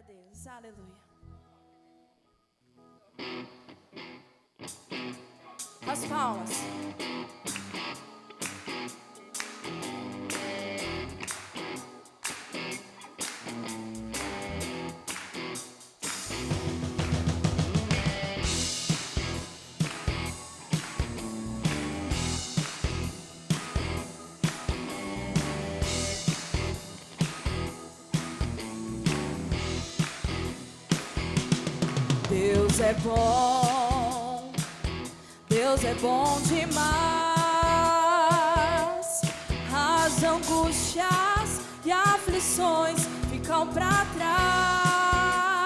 Deus, aleluia. As palmas. Deus é bom, Deus é bom demais. As angústias e aflições ficam pra trás.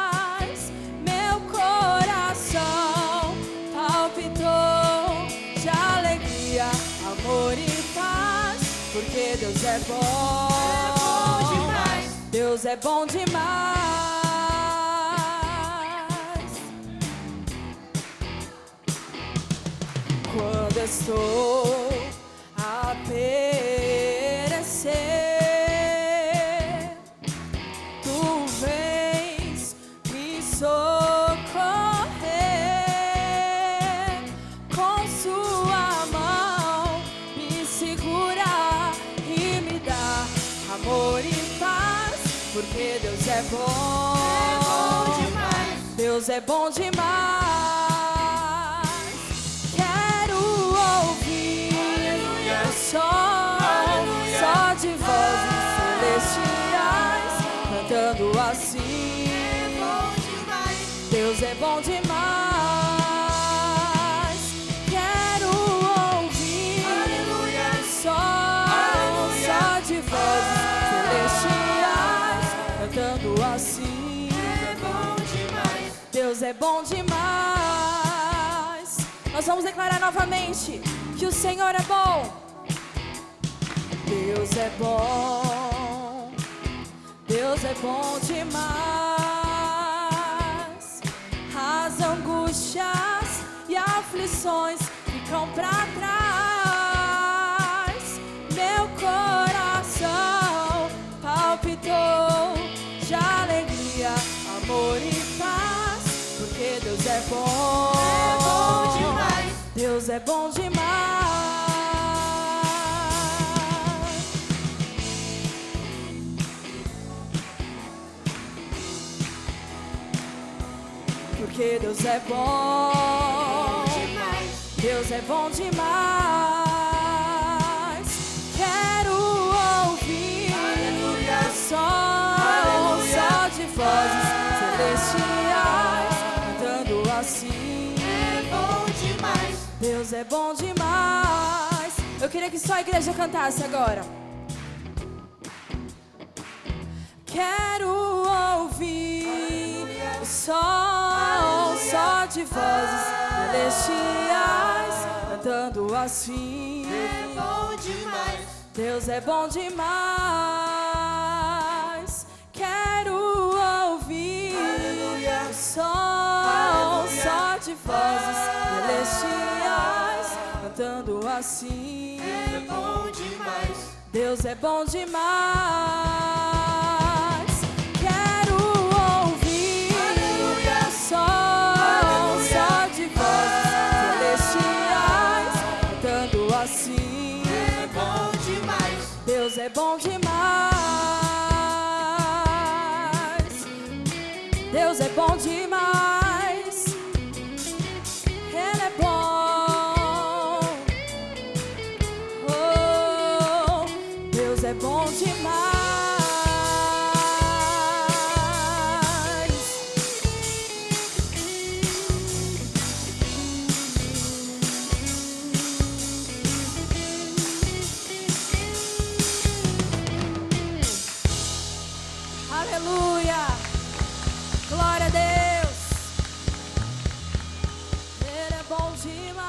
Meu coração palpitou de alegria, amor e paz, porque Deus é bom demais. Deus é bom demais. Quando estou a perecer, tu vens me socorrer, com sua mão me segurar e me dar amor e paz, porque Deus é bom demais. Deus é bom demais. Só de vozes celestiais, cantando assim. Deus é bom demais. Quero ouvir só de vozes celestiais, cantando assim. Deus é bom demais. Nós vamos declarar novamente que o Senhor é bom. Deus é bom, Deus é bom demais. As angústias e aflições ficam pra trás. Meu coração palpitou de alegria, amor e paz, porque Deus é bom demais. Deus é bom demais. Porque Deus é bom demais. Deus é bom demais. Quero ouvir só de vozes celestiais, cantando assim. É bom demais. Deus é bom demais. Eu queria que só a igreja cantasse agora. Quero ouvir só de vozes celestiais, cantando assim. É bom demais. Deus é bom demais. Quero ouvir só de vozes celestiais, cantando assim. É bom demais. Deus é bom demais. Deus é bom demais. Deus é bom demais. Ele é bom. Oh, Deus é bom demais. Aleluia, glória a Deus. Ele é bom demais.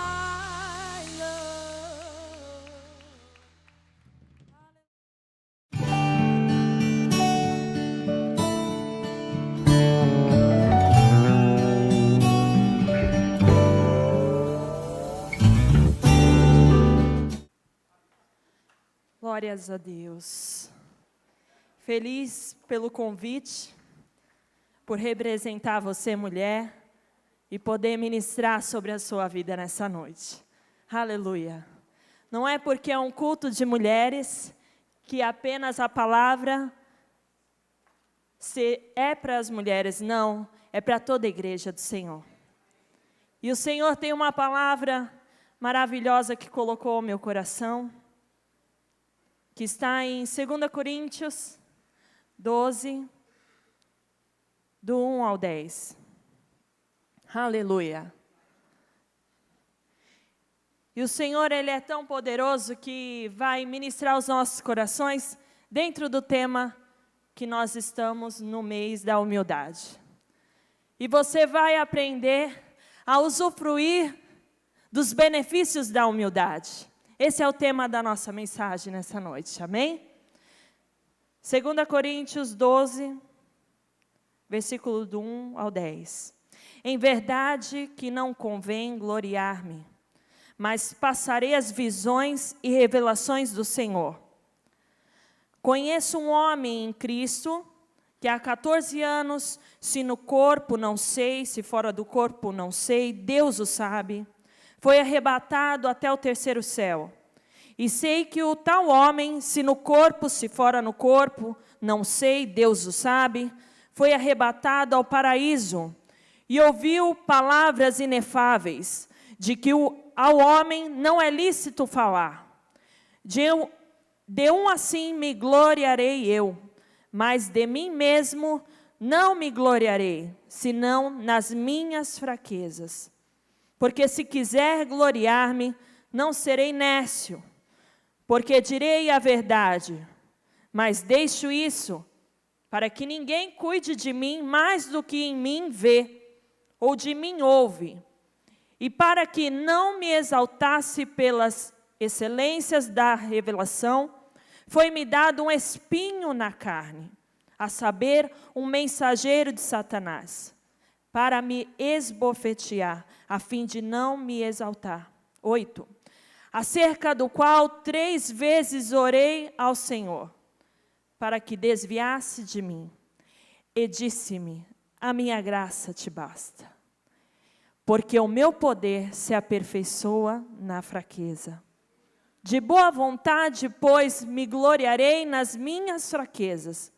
Glórias a Deus. Feliz pelo convite por representar você, mulher, e poder ministrar sobre a sua vida nessa noite. Aleluia. Não é porque é um culto de mulheres que apenas a palavra é para as mulheres, não, é para toda a igreja do Senhor. E o Senhor tem uma palavra maravilhosa que colocou ao meu coração, que está em 2 Coríntios 12, do 1 ao 10. Aleluia. E o Senhor, Ele é tão poderoso que vai ministrar os nossos corações dentro do tema que nós estamos no mês da humildade. E você vai aprender a usufruir dos benefícios da humildade. Esse é o tema da nossa mensagem nessa noite, amém? 2 Coríntios 12, versículo do 1 ao 10. Em verdade que não convém gloriar-me, mas passarei as visões e revelações do Senhor. Conheço um homem em Cristo, que há 14 anos, se no corpo não sei, se fora do corpo não sei, Deus o sabe, foi arrebatado até o terceiro céu. E sei que o tal homem, se no corpo, se fora no corpo, não sei, Deus o sabe, foi arrebatado ao paraíso, e ouviu palavras inefáveis, de que ao homem não é lícito falar. De um assim me gloriarei eu, mas de mim mesmo não me gloriarei, senão nas minhas fraquezas. Porque se quiser gloriar-me, não serei nécio, porque direi a verdade, mas deixo isso, para que ninguém cuide de mim mais do que em mim vê, ou de mim ouve, e para que não me exaltasse pelas excelências da revelação, foi-me dado um espinho na carne, a saber, um mensageiro de Satanás, para me esbofetear, a fim de não me exaltar. 8. Acerca do qual 3 vezes orei ao Senhor, para que desviasse de mim, e disse-me, a minha graça te basta, porque o meu poder se aperfeiçoa na fraqueza. De boa vontade, pois, me gloriarei nas minhas fraquezas,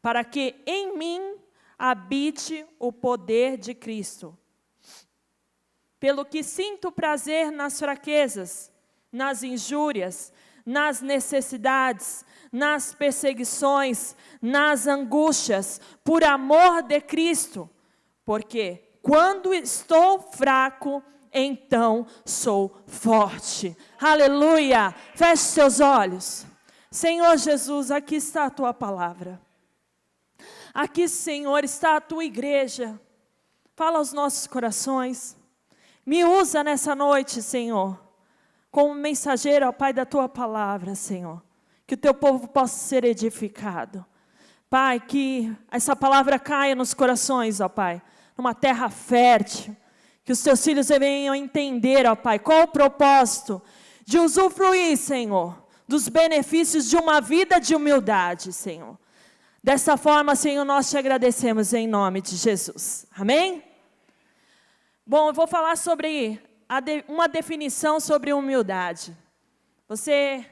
para que em mim habite o poder de Cristo. Pelo que sinto prazer nas fraquezas, nas injúrias, nas necessidades, nas perseguições, nas angústias, por amor de Cristo, porque quando estou fraco, então sou forte. Aleluia! Feche seus olhos. Senhor Jesus, aqui está a Tua palavra. Aqui, Senhor, está a Tua igreja. Fala aos nossos corações. Me usa nessa noite, Senhor, como mensageiro, ó Pai, da Tua palavra, Senhor. Que o Teu povo possa ser edificado. Pai, que essa palavra caia nos corações, ó Pai, numa terra fértil. Que os Teus filhos venham entender, ó Pai, qual o propósito de usufruir, Senhor, dos benefícios de uma vida de humildade, Senhor. Dessa forma, Senhor, nós te agradecemos em nome de Jesus. Amém? Bom, eu vou falar sobre uma definição sobre humildade. Você,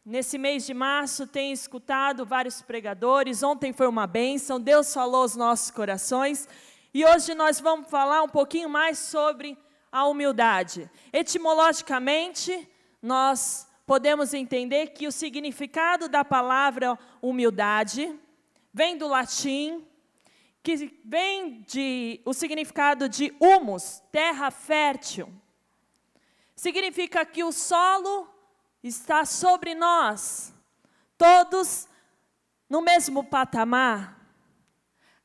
nesse mês de março, tem escutado vários pregadores. Ontem foi uma bênção, Deus falou aos nossos corações. E hoje nós vamos falar um pouquinho mais sobre a humildade. Etimologicamente, nós podemos entender que o significado da palavra humildade vem do latim, que vem o significado de humus, terra fértil. Significa que o solo está sobre nós, todos no mesmo patamar.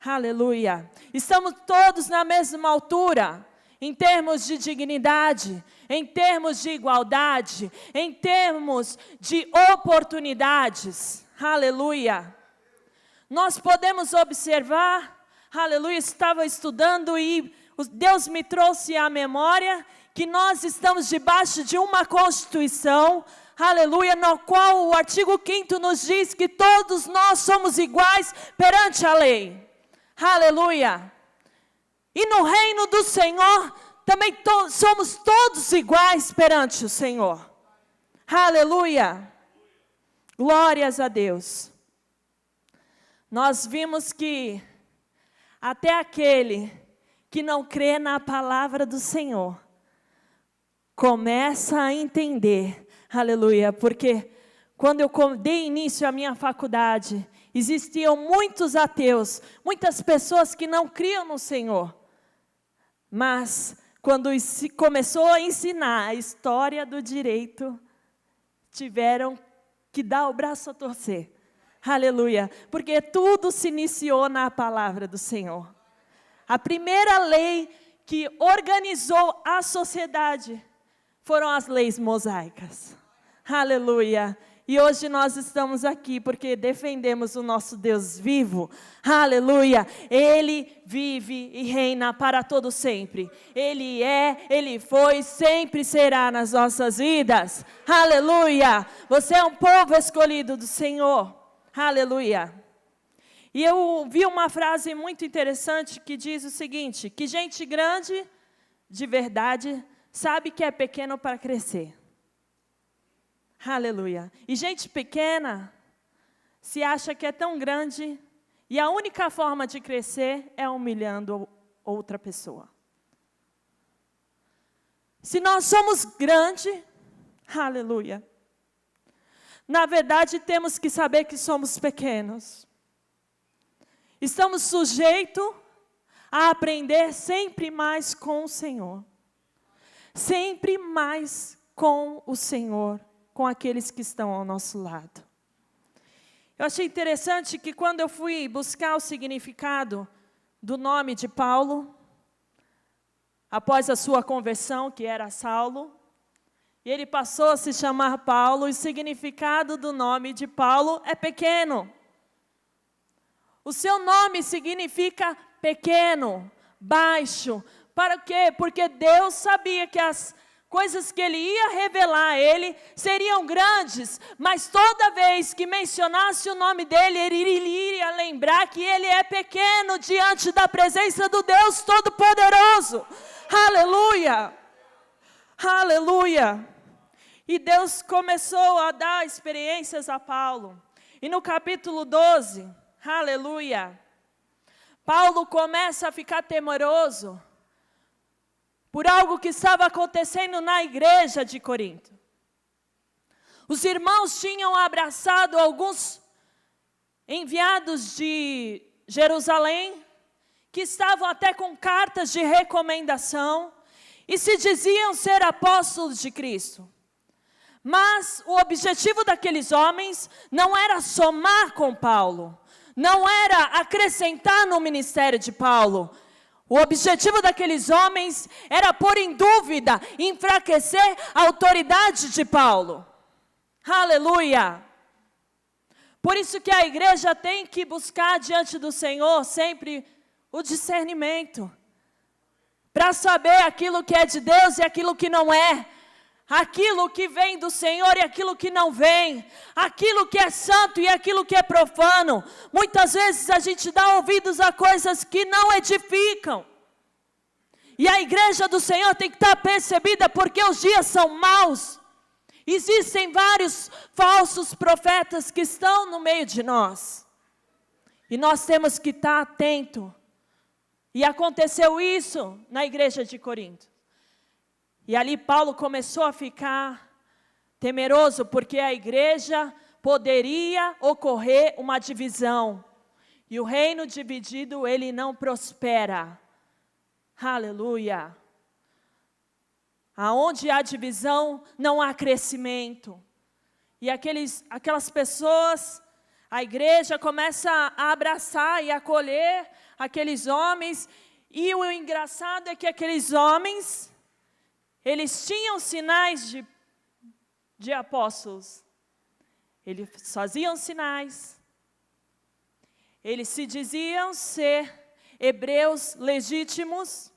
Aleluia. Estamos todos na mesma altura, em termos de dignidade, em termos de igualdade, em termos de oportunidades. Aleluia. Nós podemos observar, aleluia, estava estudando e Deus me trouxe à memória que nós estamos debaixo de uma Constituição, aleluia, no qual o artigo 5º nos diz que todos nós somos iguais perante a lei. Aleluia. E no reino do Senhor, também somos todos iguais perante o Senhor. Aleluia. Glórias a Deus. Nós vimos que até aquele que não crê na palavra do Senhor começa a entender. Aleluia. Porque quando eu dei início à minha faculdade, existiam muitos ateus, muitas pessoas que não criam no Senhor. Mas quando se começou a ensinar a história do direito, tiveram que dar o braço a torcer. Aleluia. Porque tudo se iniciou na palavra do Senhor. A primeira lei que organizou a sociedade foram as leis mosaicas. Aleluia. E hoje nós estamos aqui porque defendemos o nosso Deus vivo. Aleluia. Ele vive e reina para todo sempre. Ele é, Ele foi, sempre será nas nossas vidas. Aleluia. Você é um povo escolhido do Senhor. Aleluia. E eu vi uma frase muito interessante que diz o seguinte, que gente grande, de verdade, sabe que é pequeno para crescer. Aleluia. E gente pequena se acha que é tão grande e a única forma de crescer é humilhando outra pessoa. Se nós somos grandes, aleluia. Na verdade, temos que saber que somos pequenos. Estamos sujeitos a aprender sempre mais com o Senhor. Sempre mais com o Senhor. Com aqueles que estão ao nosso lado. Eu achei interessante que quando eu fui buscar o significado do nome de Paulo, após a sua conversão, que era Saulo, e ele passou a se chamar Paulo, e o significado do nome de Paulo é pequeno. O seu nome significa pequeno, baixo. Para quê? Porque Deus sabia que as coisas que Ele ia revelar a ele seriam grandes, mas toda vez que mencionasse o nome dele, ele iria lembrar que ele é pequeno diante da presença do Deus Todo-Poderoso. Aleluia! Aleluia! E Deus começou a dar experiências a Paulo. E no capítulo 12, aleluia, Paulo começa a ficar temeroso por algo que estava acontecendo na igreja de Corinto. Os irmãos tinham abraçado alguns enviados de Jerusalém, que estavam até com cartas de recomendação, e se diziam ser apóstolos de Cristo. Mas o objetivo daqueles homens não era somar com Paulo, não era acrescentar no ministério de Paulo. O objetivo daqueles homens era pôr em dúvida, enfraquecer a autoridade de Paulo. Aleluia! Por isso que a igreja tem que buscar diante do Senhor sempre o discernimento. Para saber aquilo que é de Deus e aquilo que não é. Aquilo que vem do Senhor e aquilo que não vem. Aquilo que é santo e aquilo que é profano. Muitas vezes a gente dá ouvidos a coisas que não edificam. E a igreja do Senhor tem que estar percebida porque os dias são maus. Existem vários falsos profetas que estão no meio de nós. E nós temos que estar atentos. E aconteceu isso na igreja de Corinto. E ali Paulo começou a ficar temeroso, porque a igreja poderia ocorrer uma divisão. E o reino dividido, ele não prospera. Aleluia. Aonde há divisão, não há crescimento. E aquelas pessoas, a igreja começa a abraçar e acolher aqueles homens. E o engraçado é que aqueles homens, eles tinham sinais de apóstolos. Eles faziam sinais. Eles se diziam ser hebreus legítimos.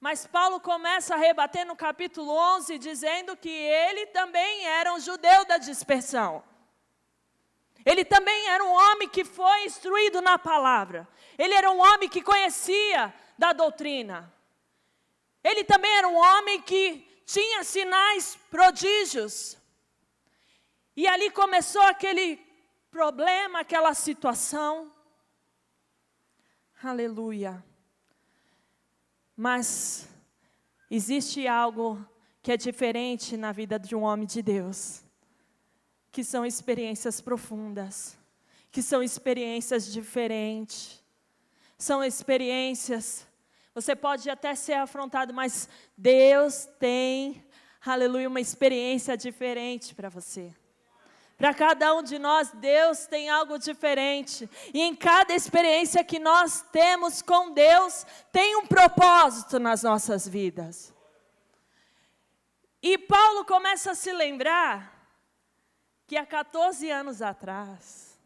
Mas Paulo começa a rebater no capítulo 11, dizendo que ele também era um judeu da dispersão. Ele também era um homem que foi instruído na palavra. Ele era um homem que conhecia da doutrina. Ele também era um homem que tinha sinais, prodígios. E ali começou aquele problema, aquela situação. Aleluia. Mas existe algo que é diferente na vida de um homem de Deus, que são experiências profundas, que são experiências diferentes, são experiências, você pode até ser afrontado, mas Deus tem, aleluia, uma experiência diferente para você. Para cada um de nós, Deus tem algo diferente. E em cada experiência que nós temos com Deus, tem um propósito nas nossas vidas. E Paulo começa a se lembrar que há 14 anos atrás,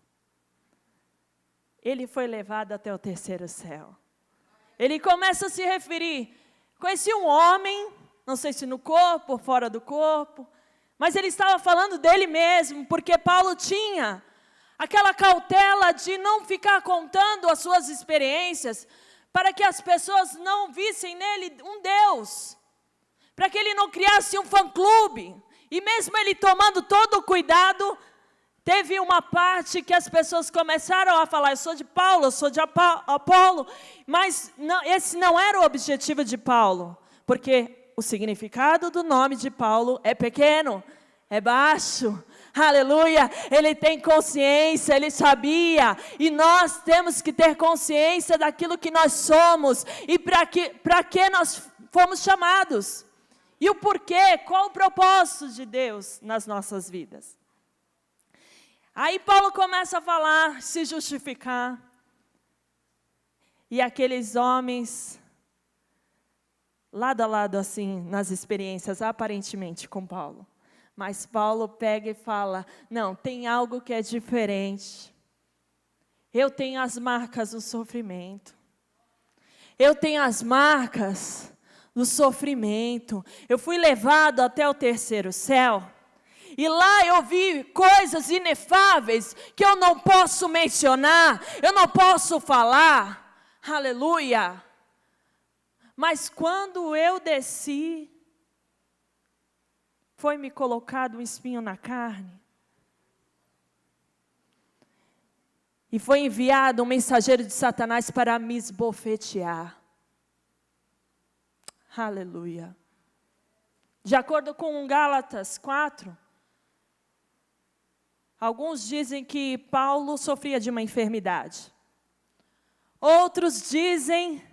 ele foi levado até o terceiro céu. Ele começa a se referir, conheci um homem, não sei se no corpo ou fora do corpo, mas ele estava falando dele mesmo, porque Paulo tinha aquela cautela de não ficar contando as suas experiências, para que as pessoas não vissem nele um Deus, para que ele não criasse um fã-clube. E mesmo ele tomando todo o cuidado, teve uma parte que as pessoas começaram a falar, eu sou de Paulo, eu sou de Apolo, mas não, esse não era o objetivo de Paulo, porque o significado do nome de Paulo é pequeno, é baixo, aleluia, ele tem consciência, ele sabia, e nós temos que ter consciência daquilo que nós somos, e para que nós fomos chamados, e o porquê, qual o propósito de Deus nas nossas vidas. Aí Paulo começa a falar, se justificar, e aqueles homens lado a lado assim, nas experiências, aparentemente com Paulo. Mas Paulo pega e fala, não, tem algo que é diferente. Eu tenho as marcas do sofrimento. Eu tenho as marcas do sofrimento. Eu fui levado até o terceiro céu. E lá eu vi coisas inefáveis que eu não posso mencionar, eu não posso falar. Aleluia. Mas quando eu desci, foi-me colocado um espinho na carne. E foi enviado um mensageiro de Satanás para me esbofetear. Aleluia. De acordo com Gálatas 4, alguns dizem que Paulo sofria de uma enfermidade. Outros dizem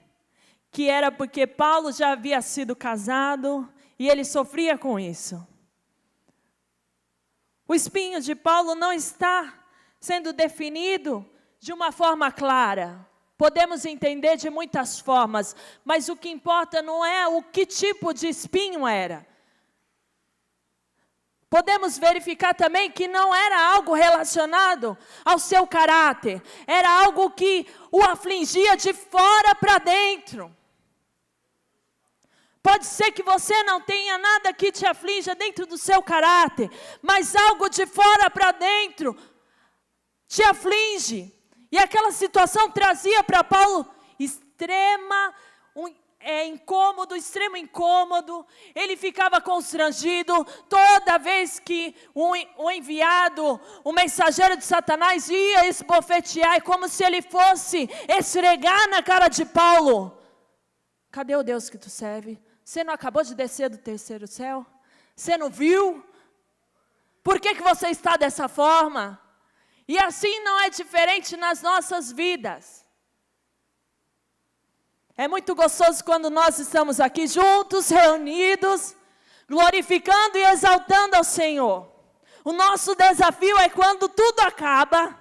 que era porque Paulo já havia sido casado e ele sofria com isso. O espinho de Paulo não está sendo definido de uma forma clara. Podemos entender de muitas formas, mas o que importa não é o que tipo de espinho era. Podemos verificar também que não era algo relacionado ao seu caráter, era algo que o afligia de fora para dentro. Pode ser que você não tenha nada que te aflige dentro do seu caráter, mas algo de fora para dentro te aflige. E aquela situação trazia para Paulo extremo incômodo. Ele ficava constrangido toda vez que o enviado, o mensageiro de Satanás ia esbofetear, é como se ele fosse esfregar na cara de Paulo. Cadê o Deus que tu serve? Você não acabou de descer do terceiro céu? Você não viu? Por que você está dessa forma? E assim não é diferente nas nossas vidas. É muito gostoso quando nós estamos aqui juntos, reunidos, glorificando e exaltando ao Senhor. O nosso desafio é quando tudo acaba,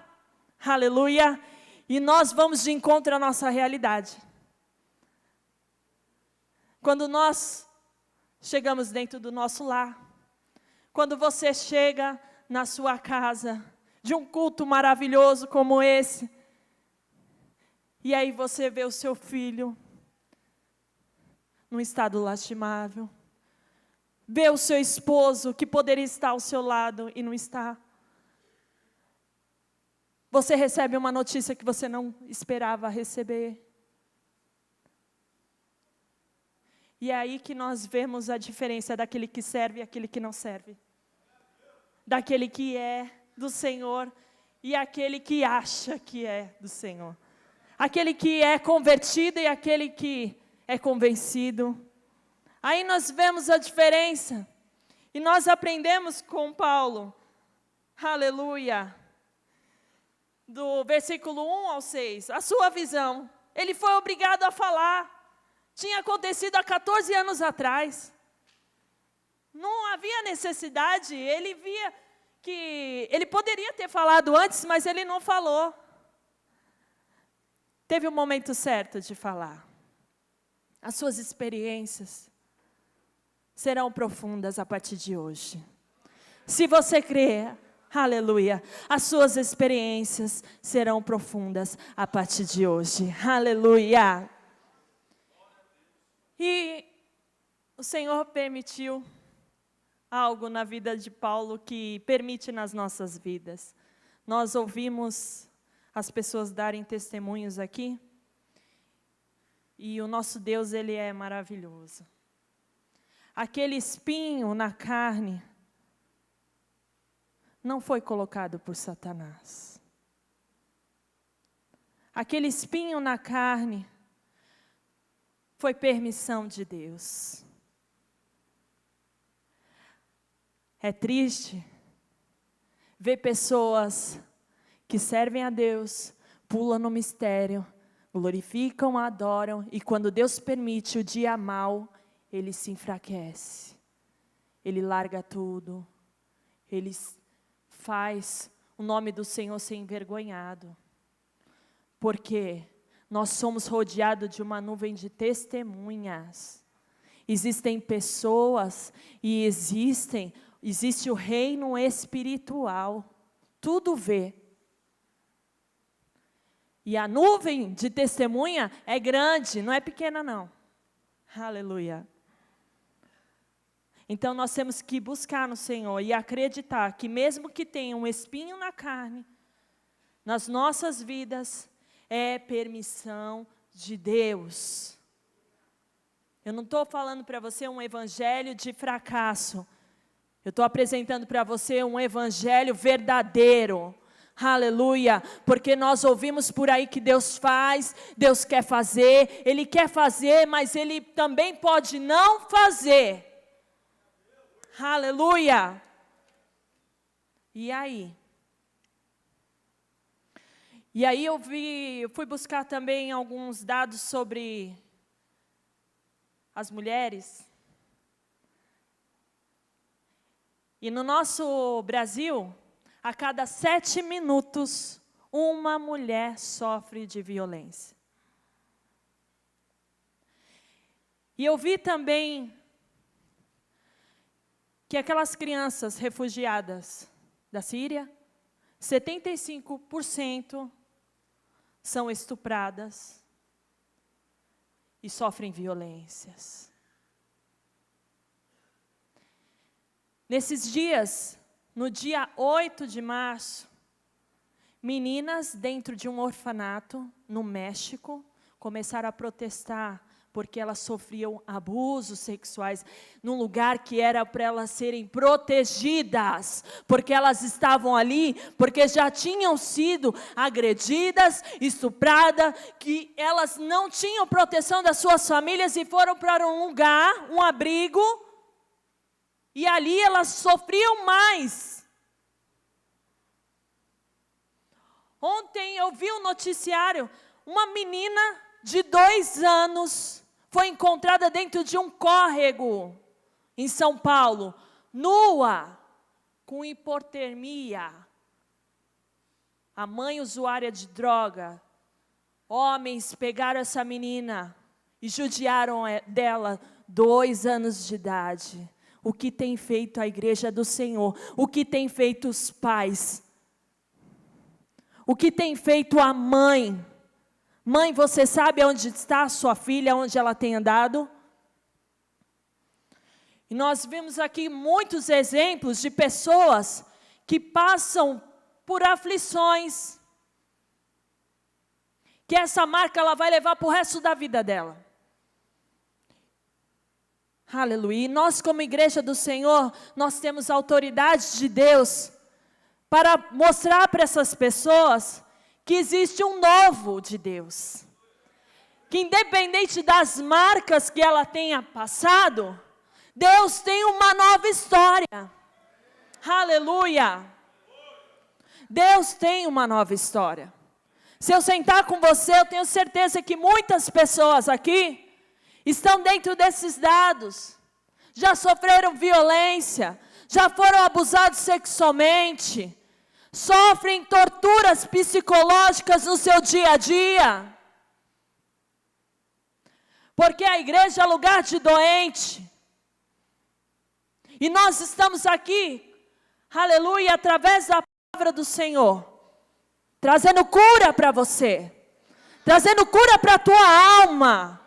aleluia, e nós vamos de encontro à nossa realidade. Quando nós chegamos dentro do nosso lar, quando você chega na sua casa, de um culto maravilhoso como esse, e aí você vê o seu filho num estado lastimável, vê o seu esposo que poderia estar ao seu lado e não está. você recebe uma notícia que você não esperava receber. E é aí que nós vemos a diferença daquele que serve e aquele que não serve. Daquele que é do Senhor e aquele que acha que é do Senhor. Aquele que é convertido e aquele que é convencido. Aí nós vemos a diferença. E nós aprendemos com Paulo. Aleluia. Do versículo 1 ao 6. A sua visão. Ele foi obrigado a falar. Tinha acontecido há 14 anos atrás. Não havia necessidade. Ele via que ele poderia ter falado antes, mas ele não falou. Teve o momento certo de falar. As suas experiências serão profundas a partir de hoje. Se você crer, aleluia, as suas experiências serão profundas a partir de hoje. Aleluia. E o Senhor permitiu algo na vida de Paulo que permite nas nossas vidas. Nós ouvimos as pessoas darem testemunhos aqui. E o nosso Deus, Ele é maravilhoso. Aquele espinho na carne não foi colocado por Satanás. Aquele espinho na carne foi permissão de Deus. É triste ver pessoas que servem a Deus, pulam no mistério, glorificam, adoram, e quando Deus permite o dia mau, ele se enfraquece. Ele larga tudo. Ele faz o nome do Senhor ser envergonhado. Porque nós somos rodeados de uma nuvem de testemunhas. Existem pessoas e existe o reino espiritual. Tudo vê. E a nuvem de testemunha é grande, não é pequena não. Aleluia. Então nós temos que buscar no Senhor e acreditar que mesmo que tenha um espinho na carne, nas nossas vidas, é permissão de Deus. Eu não estou falando para você um evangelho de fracasso. Eu estou apresentando para você um evangelho verdadeiro. Aleluia, porque nós ouvimos por aí que Deus faz, Deus quer fazer, Ele quer fazer, mas Ele também pode não fazer. Aleluia. E aí? Eu fui buscar também alguns dados sobre as mulheres. E no nosso Brasil, a cada 7 minutos, uma mulher sofre de violência. E eu vi também que aquelas crianças refugiadas da Síria, 75% são estupradas e sofrem violências. Nesses dias, no dia 8 de março, meninas dentro de um orfanato no México começaram a protestar porque elas sofriam abusos sexuais num lugar que era para elas serem protegidas, porque elas estavam ali, porque já tinham sido agredidas, estupradas, que elas não tinham proteção das suas famílias e foram para um lugar, um abrigo, e ali elas sofriam mais. Ontem eu vi um noticiário, uma menina de 2 anos foi encontrada dentro de um córrego em São Paulo, nua, com hipotermia. A mãe usuária de droga. Homens pegaram essa menina e judiaram dela, 2 anos de idade. O que tem feito a igreja do Senhor? O que tem feito os pais? O que tem feito a mãe? Mãe, você sabe onde está a sua filha, onde ela tem andado? E nós vimos aqui muitos exemplos de pessoas que passam por aflições, que essa marca ela vai levar para o resto da vida dela. Aleluia. E nós, como igreja do Senhor, nós temos a autoridade de Deus para mostrar para essas pessoas que existe um novo de Deus. Que independente das marcas que ela tenha passado, Deus tem uma nova história. Aleluia. Deus tem uma nova história. Se eu sentar com você, eu tenho certeza que muitas pessoas aqui estão dentro desses dados. Já sofreram violência, já foram abusados sexualmente, sofrem torturas psicológicas no seu dia a dia. Porque a igreja é lugar de doente. E nós estamos aqui, aleluia, através da palavra do Senhor, trazendo cura para você, trazendo cura para a tua alma.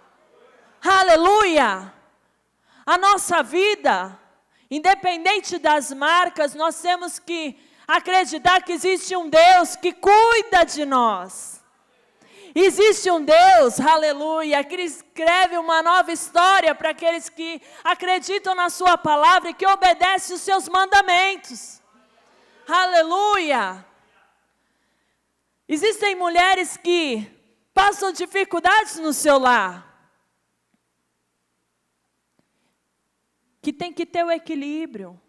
Aleluia. A nossa vida, independente das marcas, nós temos que acreditar que existe um Deus que cuida de nós. Existe um Deus, aleluia, que escreve uma nova história para aqueles que acreditam na sua palavra e que obedecem os seus mandamentos. Aleluia. Existem mulheres que passam dificuldades no seu lar, que tem que ter o equilíbrio.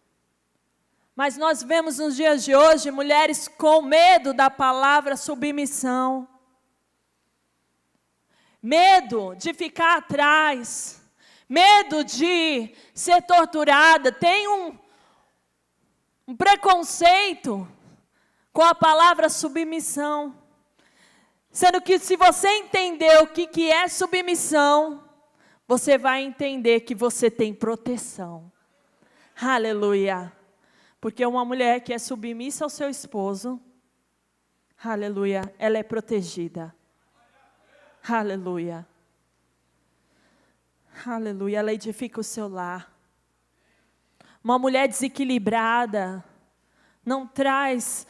Mas nós vemos nos dias de hoje mulheres com medo da palavra submissão. Medo de ficar atrás, medo de ser torturada, tem um preconceito com a palavra submissão. Sendo que se você entender o que é submissão, você vai entender que você tem proteção. Aleluia. Porque uma mulher que é submissa ao seu esposo, aleluia, ela é protegida. Aleluia. Aleluia, ela edifica o seu lar. Uma mulher desequilibrada não traz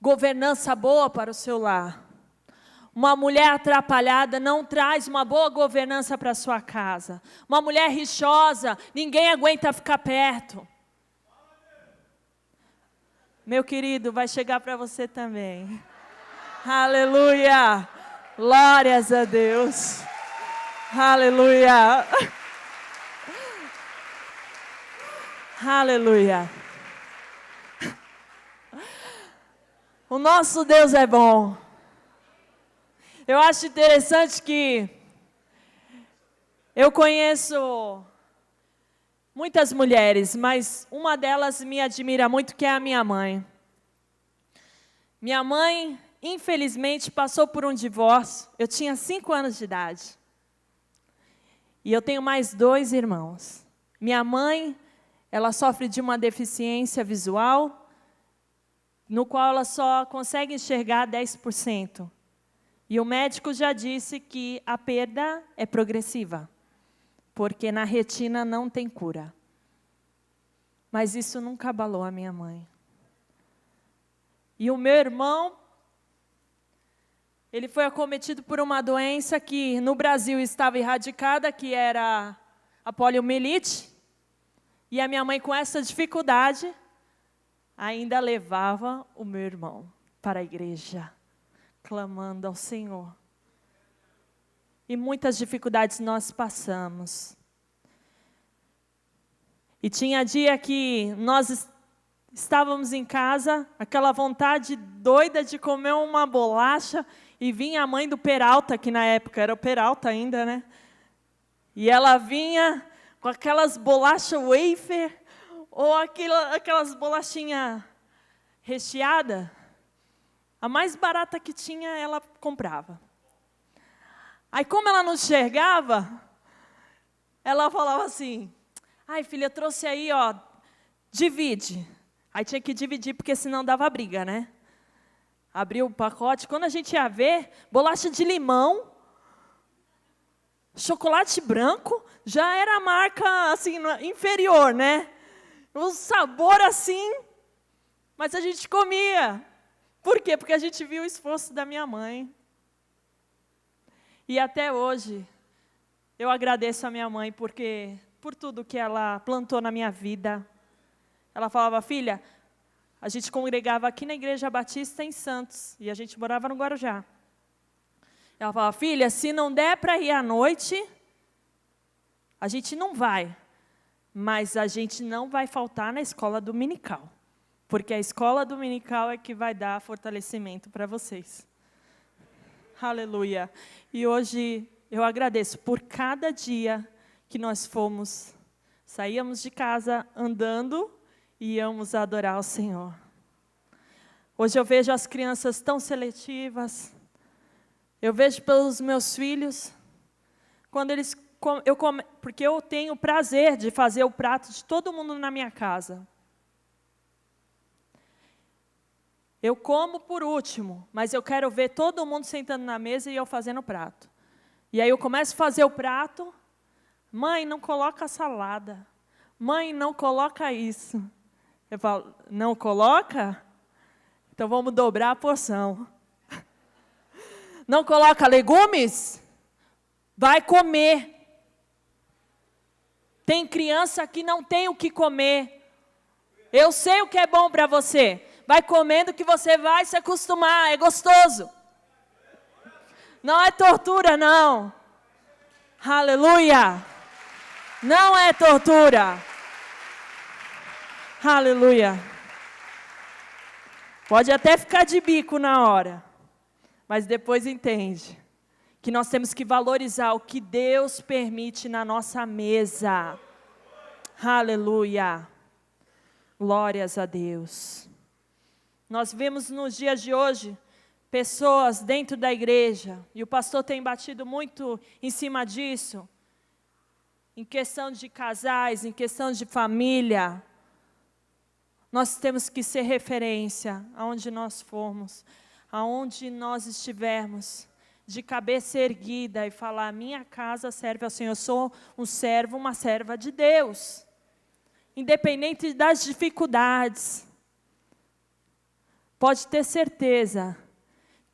governança boa para o seu lar. Uma mulher atrapalhada não traz uma boa governança para a sua casa. Uma mulher rixosa, ninguém aguenta ficar perto. Meu querido, vai chegar para você também. Aleluia! Glórias a Deus! Aleluia! Aleluia! O nosso Deus é bom. Eu acho interessante que eu conheço muitas mulheres, mas uma delas me admira muito, que é a minha mãe. Minha mãe, infelizmente, passou por um divórcio. Eu tinha 5 anos de idade. E eu tenho mais 2 irmãos. Minha mãe, ela sofre de uma deficiência visual, no qual ela só consegue enxergar 10%. E o médico já disse que a perda é progressiva, porque na retina não tem cura. Mas isso nunca abalou a minha mãe. E o meu irmão, ele foi acometido por uma doença que no Brasil estava erradicada, que era a poliomielite. E a minha mãe, com essa dificuldade, ainda levava o meu irmão para a igreja, clamando ao Senhor. E muitas dificuldades nós passamos. E tinha dia que nós estávamos em casa, aquela vontade doida de comer uma bolacha, e vinha a mãe do Peralta, que na época era o Peralta ainda, né? E ela vinha com aquelas bolachas wafer, ou aquelas bolachinhas recheadas. A mais barata que tinha, ela comprava. Aí, como ela não enxergava, ela falava assim: ai, filha, eu trouxe aí, ó, divide. Aí tinha que dividir, porque senão dava briga, né? Abriu o pacote, quando a gente ia ver, bolacha de limão, chocolate branco, já era a marca, assim, inferior, né? Um sabor assim, mas a gente comia. Por quê? Porque a gente viu o esforço da minha mãe. E até hoje, eu agradeço a minha mãe por tudo que ela plantou na minha vida. Ela falava, filha, a gente congregava aqui na Igreja Batista em Santos, e a gente morava no Guarujá. Ela falava, filha, se não der para ir à noite, a gente não vai, mas a gente não vai faltar na escola dominical, porque a escola dominical é que vai dar fortalecimento para vocês. Aleluia. E hoje eu agradeço por cada dia que nós saíamos de casa andando e íamos adorar o Senhor. Hoje eu vejo as crianças tão seletivas. Eu vejo pelos meus filhos, quando eles porque eu tenho o prazer de fazer o prato de todo mundo na minha casa. Eu como por último, mas eu quero ver todo mundo sentando na mesa e eu fazendo o prato. E aí eu começo a fazer o prato, mãe, não coloca salada. Mãe, não coloca isso. Eu falo, não coloca? Então vamos dobrar a porção. Não coloca legumes? Vai comer. Tem criança que não tem o que comer. Eu sei o que é bom para você. Vai comendo que você vai se acostumar, é gostoso. Não é tortura, não. Aleluia. Não é tortura. Aleluia. Pode até ficar de bico na hora, mas depois entende que nós temos que valorizar o que Deus permite na nossa mesa. Aleluia. Glórias a Deus. Nós vemos nos dias de hoje pessoas dentro da igreja, e o pastor tem batido muito em cima disso, em questão de casais, em questão de família. Nós temos que ser referência aonde nós formos, aonde nós estivermos, de cabeça erguida e falar, minha casa serve ao Senhor, eu sou um servo, uma serva de Deus. Independente das dificuldades, pode ter certeza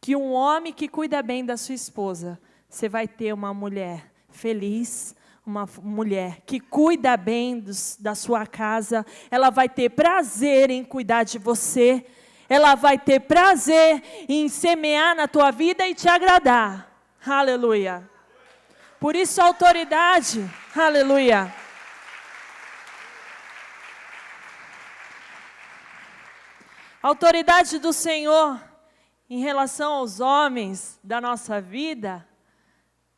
que um homem que cuida bem da sua esposa, você vai ter uma mulher feliz, uma mulher que cuida bem da sua casa, ela vai ter prazer em cuidar de você, ela vai ter prazer em semear na tua vida e te agradar. Aleluia. Por isso a autoridade, aleluia. A autoridade do Senhor em relação aos homens da nossa vida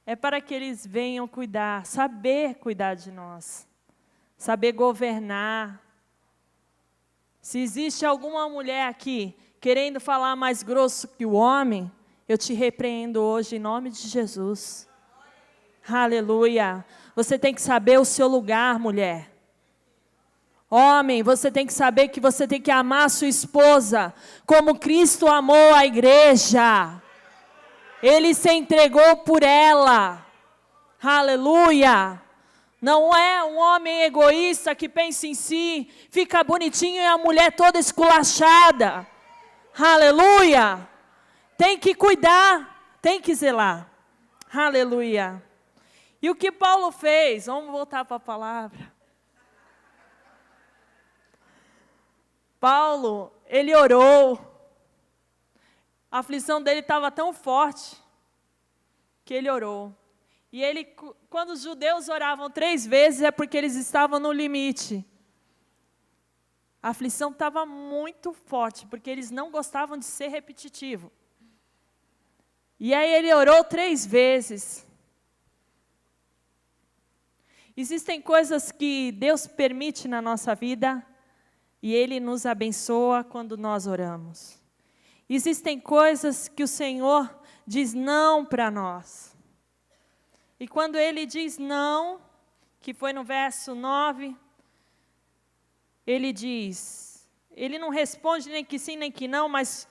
é para que eles venham cuidar, saber cuidar de nós, saber governar. Se existe alguma mulher aqui querendo falar mais grosso que o homem, eu te repreendo hoje em nome de Jesus. Aleluia. Você tem que saber o seu lugar, mulher. Homem, você tem que saber que você tem que amar a sua esposa como Cristo amou a igreja. Ele se entregou por ela. Aleluia. Não é um homem egoísta que pensa em si, fica bonitinho e a mulher toda esculachada. Aleluia. Tem que cuidar, tem que zelar. Aleluia. E o que Paulo fez? Vamos voltar para a palavra. Paulo, ele orou. A aflição dele estava tão forte que ele orou. E ele, quando os judeus oravam 3 vezes, é porque eles estavam no limite. A aflição estava muito forte, porque eles não gostavam de ser repetitivo. E aí ele orou 3 vezes. Existem coisas que Deus permite na nossa vida, e Ele nos abençoa quando nós oramos. Existem coisas que o Senhor diz não para nós. E quando Ele diz não, que foi no verso 9, Ele diz, Ele não responde nem que sim, nem que não, mas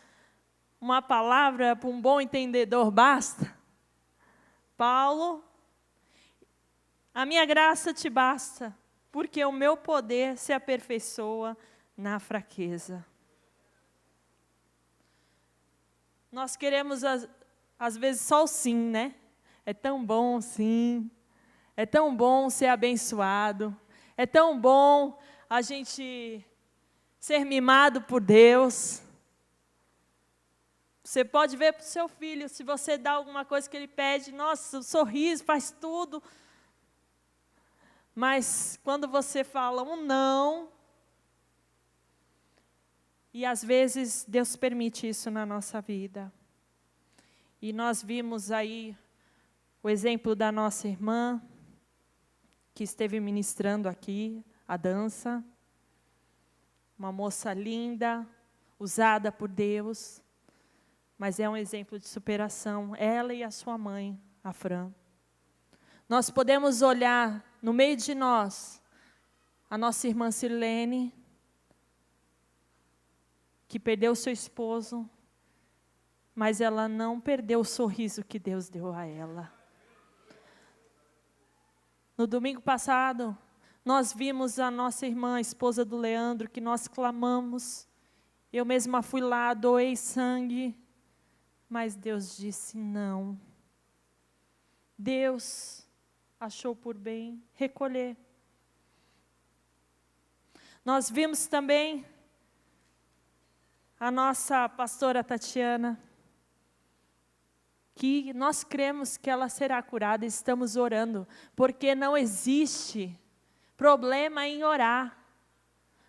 uma palavra para um bom entendedor basta. Paulo, a minha graça te basta, porque o meu poder se aperfeiçoa na fraqueza. Nós queremos, às vezes, só o sim, né? É tão bom, sim. É tão bom ser abençoado. É tão bom a gente ser mimado por Deus. Você pode ver para o seu filho, se você dá alguma coisa que ele pede, nossa, o sorriso faz tudo. Mas quando você fala um não, e às vezes Deus permite isso na nossa vida. E nós vimos aí o exemplo da nossa irmã, que esteve ministrando aqui, a dança. Uma moça linda, usada por Deus, mas é um exemplo de superação, ela e a sua mãe, a Fran. Nós podemos olhar no meio de nós, a nossa irmã Sirlene, que perdeu seu esposo, mas ela não perdeu o sorriso que Deus deu a ela. No domingo passado, nós vimos a nossa irmã, a esposa do Leandro, que nós clamamos. Eu mesma fui lá, doei sangue, mas Deus disse não. Deus achou por bem recolher. Nós vimos também a nossa pastora Tatiana, que nós cremos que ela será curada, estamos orando, porque não existe problema em orar.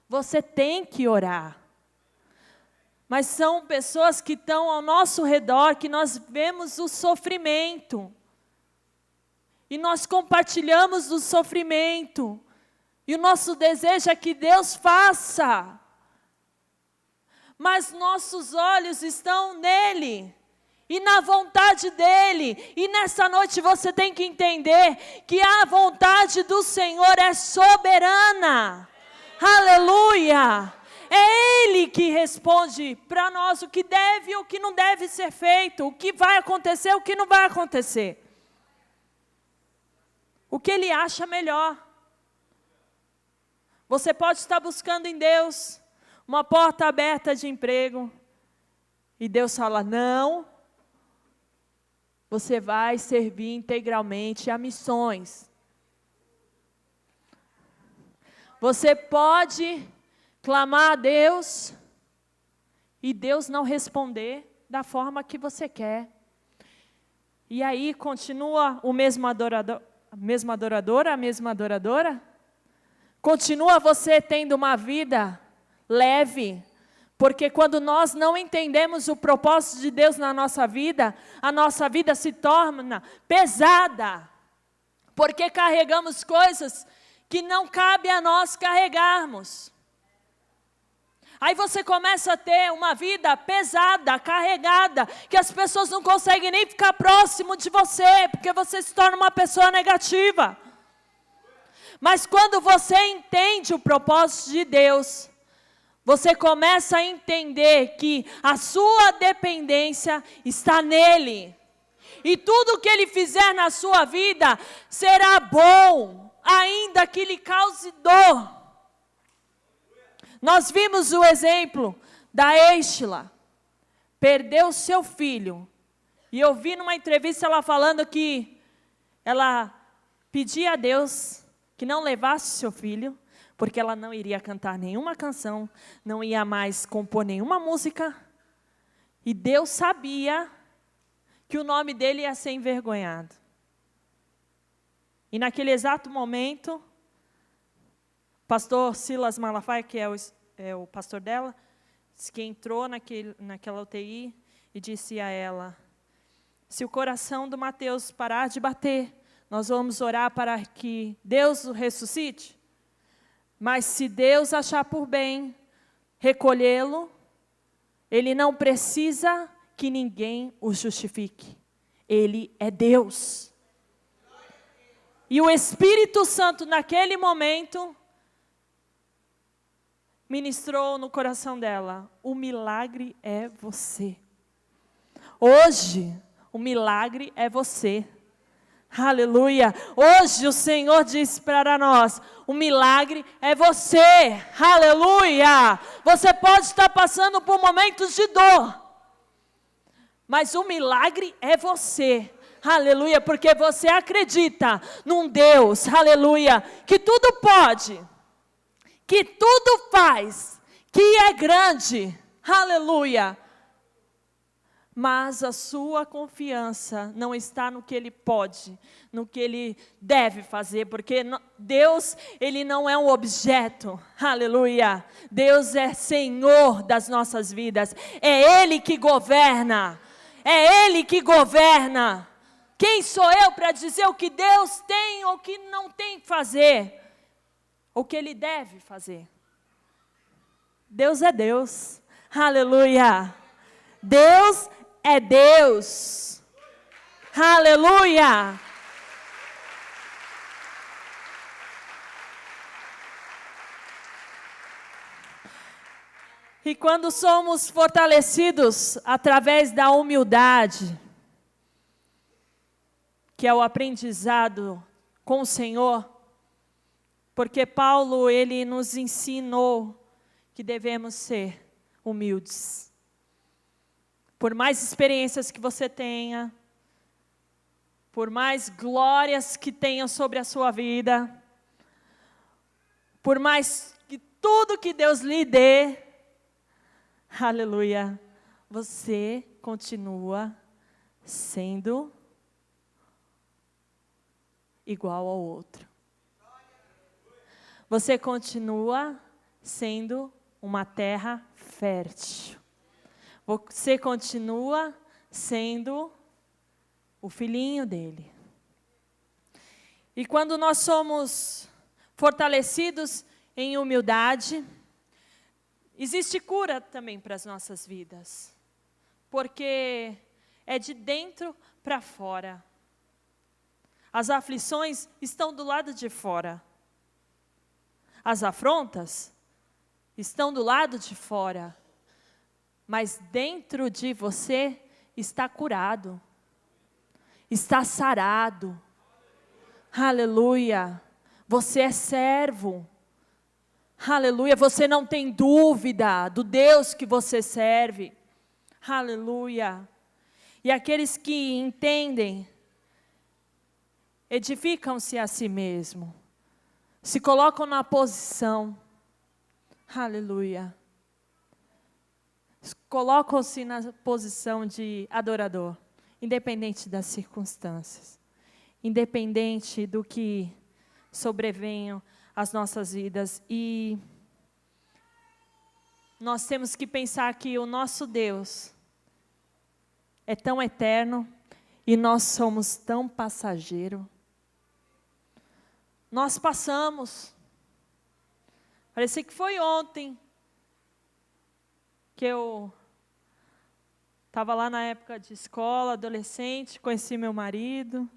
Você tem que orar. Mas são pessoas que estão ao nosso redor, que nós vemos o sofrimento. E nós compartilhamos o sofrimento. E o nosso desejo é que Deus faça. Mas nossos olhos estão nele. E na vontade dele. E nessa noite você tem que entender que a vontade do Senhor é soberana. Aleluia! É Ele que responde para nós o que deve e o que não deve ser feito. O que vai acontecer e o que não vai acontecer. O que Ele acha melhor. Você pode estar buscando em Deus uma porta aberta de emprego. E Deus fala, não. Você vai servir integralmente a missões. Você pode clamar a Deus e Deus não responder da forma que você quer. E aí continua o mesmo adorador, a mesma adoradora? Continua você tendo uma vida leve, porque quando nós não entendemos o propósito de Deus na nossa vida, a nossa vida se torna pesada, porque carregamos coisas que não cabe a nós carregarmos. Aí você começa a ter uma vida pesada, carregada, que as pessoas não conseguem nem ficar próximo de você, porque você se torna uma pessoa negativa. Mas quando você entende o propósito de Deus, você começa a entender que a sua dependência está nele. E tudo que Ele fizer na sua vida será bom, ainda que lhe cause dor. Nós vimos o exemplo da Êxila, perdeu seu filho. E eu vi numa entrevista ela falando que ela pedia a Deus que não levasse seu filho, porque ela não iria cantar nenhuma canção, não ia mais compor nenhuma música. E Deus sabia que o nome dele ia ser envergonhado. E naquele exato momento, pastor Silas Malafaia, que é o pastor dela, disse que entrou naquela UTI e disse a ela, se o coração do Mateus parar de bater, nós vamos orar para que Deus o ressuscite. Mas se Deus achar por bem recolhê-lo, Ele não precisa que ninguém o justifique. Ele é Deus. E o Espírito Santo, naquele momento, ministrou no coração dela, o milagre é você. Hoje, o milagre é você. Aleluia. Hoje o Senhor diz para nós, o milagre é você. Aleluia. Você pode estar passando por momentos de dor, Mas o milagre é você. Aleluia, porque você acredita num Deus, aleluia, que tudo pode, que tudo faz, que é grande, aleluia. Mas a sua confiança não está no que Ele pode, no que Ele deve fazer, porque Deus, Ele não é um objeto, aleluia. Deus é Senhor das nossas vidas, é Ele que governa, é Ele que governa. Quem sou eu para dizer o que Deus tem ou o que não tem que fazer? O que Ele deve fazer? Deus é Deus. Aleluia. Deus é Deus. Aleluia. E quando somos fortalecidos através da humildade, que é o aprendizado com o Senhor, porque Paulo, ele nos ensinou que devemos ser humildes. Por mais experiências que você tenha, por mais glórias que tenham sobre a sua vida, por mais que tudo que Deus lhe dê, aleluia, você continua sendo igual ao outro. Você continua sendo uma terra fértil. Você continua sendo o filhinho dele. E quando nós somos fortalecidos em humildade, existe cura também para as nossas vidas. Porque é de dentro para fora. As aflições estão do lado de fora. As afrontas estão do lado de fora. Mas dentro de você está curado. Está sarado. Aleluia. Você é servo. Aleluia. Você não tem dúvida do Deus que você serve. Aleluia. E aqueles que entendem, edificam-se a si mesmo, se colocam na posição, aleluia, colocam-se na posição de adorador, independente das circunstâncias, independente do que sobrevenham às nossas vidas. E nós temos que pensar que o nosso Deus é tão eterno e nós somos tão passageiros. Nós passamos. Parecia que foi ontem que eu estava lá na época de escola, adolescente, conheci meu marido.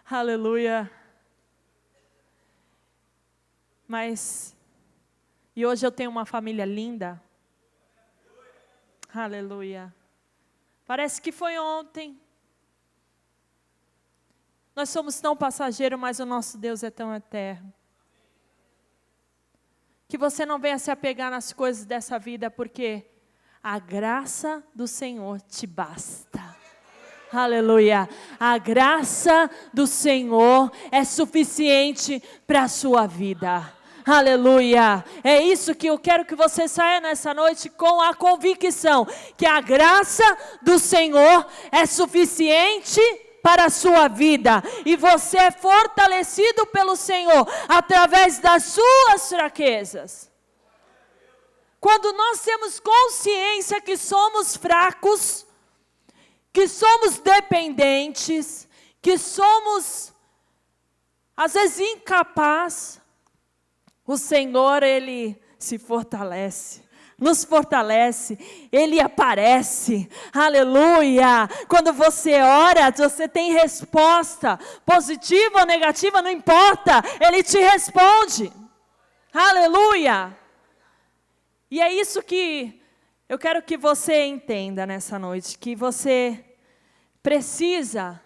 Aleluia. E hoje eu tenho uma família linda. Aleluia. Parece que foi ontem. Nós somos tão passageiros, mas o nosso Deus é tão eterno. Que você não venha se apegar nas coisas dessa vida, porque a graça do Senhor te basta. Aleluia. A graça do Senhor é suficiente para a sua vida. Aleluia. É isso que eu quero que você saia nessa noite com a convicção que a graça do Senhor é suficiente para a sua vida, e você é fortalecido pelo Senhor através das suas fraquezas. Quando nós temos consciência que somos fracos, que somos dependentes, que somos às vezes incapazes, o Senhor, Ele se fortalece. Nos fortalece, Ele aparece, aleluia. Quando você ora, você tem resposta, positiva ou negativa, não importa, Ele te responde, aleluia. E é isso que eu quero que você entenda nessa noite, que você precisa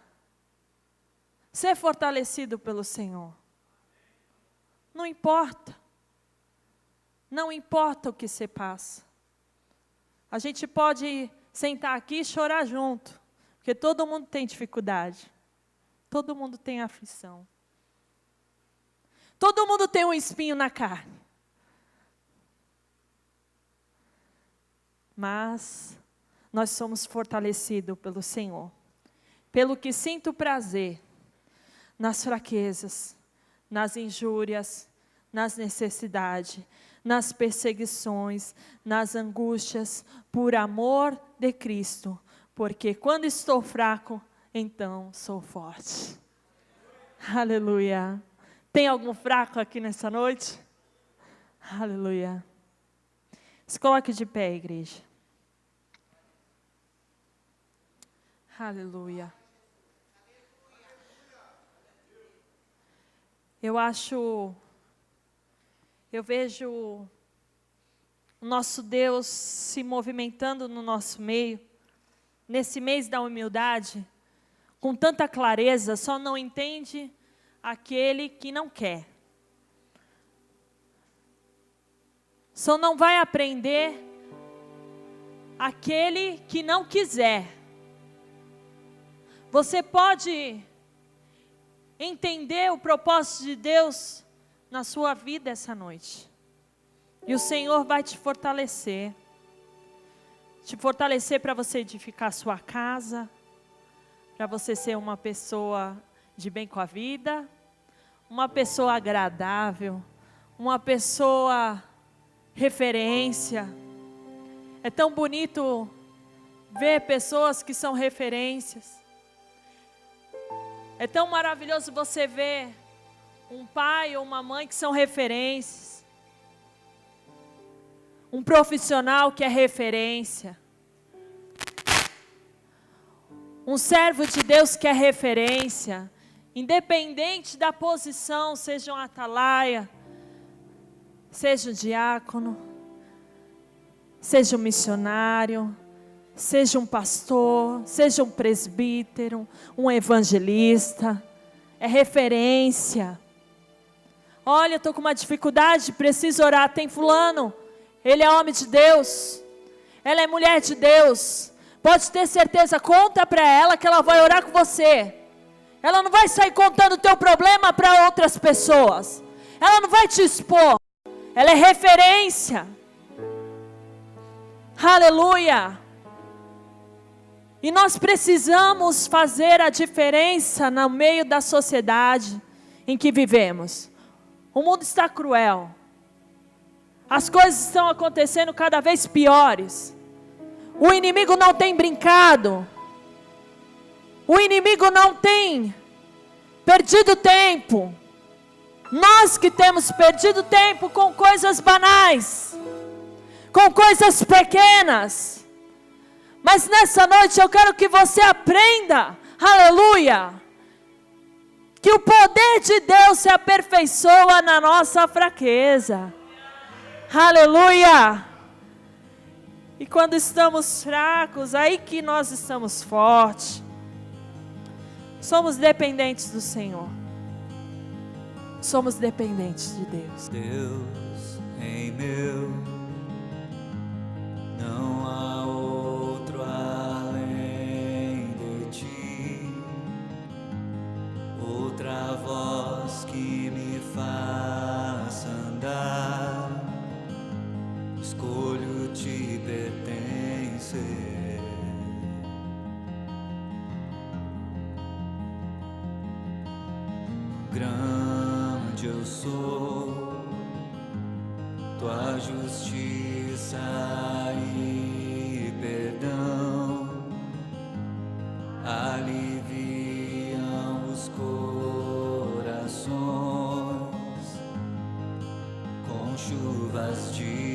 ser fortalecido pelo Senhor. Não importa. Não importa o que você passa. A gente pode sentar aqui e chorar junto, porque todo mundo tem dificuldade, todo mundo tem aflição, todo mundo tem um espinho na carne. Mas nós somos fortalecidos pelo Senhor, pelo que sinto prazer nas fraquezas, nas injúrias, nas necessidades, nas perseguições, nas angústias, por amor de Cristo, porque quando estou fraco, então sou forte. Aleluia. Tem algum fraco aqui nessa noite? Aleluia. Se coloque de pé, igreja. Aleluia. Eu vejo o nosso Deus se movimentando no nosso meio, nesse mês da humildade, com tanta clareza, só não entende aquele que não quer. Só não vai aprender aquele que não quiser. Você pode entender o propósito de Deus na sua vida essa noite. E o Senhor vai te fortalecer para você edificar a sua casa, para você ser uma pessoa de bem com a vida, uma pessoa agradável, uma pessoa referência. É tão bonito ver pessoas que são referências. É tão maravilhoso você ver um pai ou uma mãe que são referências. Um profissional que é referência. Um servo de Deus que é referência. Independente da posição, seja um atalaia, seja um diácono, seja um missionário, seja um pastor, seja um presbítero, um evangelista, é referência. Olha, eu estou com uma dificuldade, preciso orar, tem fulano, ele é homem de Deus, ela é mulher de Deus, pode ter certeza, conta para ela que ela vai orar com você. Ela não vai sair contando o teu problema para outras pessoas, ela não vai te expor, ela é referência. Aleluia. E nós precisamos fazer a diferença no meio da sociedade em que vivemos. O mundo está cruel. As coisas estão acontecendo cada vez piores. O inimigo não tem brincado. O inimigo não tem perdido tempo. Nós que temos perdido tempo com coisas banais, com coisas pequenas. Mas nessa noite eu quero que você aprenda, aleluia, que o poder de Deus se aperfeiçoa na nossa fraqueza. Aleluia. E quando estamos fracos, aí que nós estamos fortes. Somos dependentes do Senhor. Somos dependentes de Deus. Deus em meu, não há outro além de ti, outra voz que me faça andar, escolho te pertencer. Grande eu sou, tua justiça e perdão aliviam os corações com chuvas de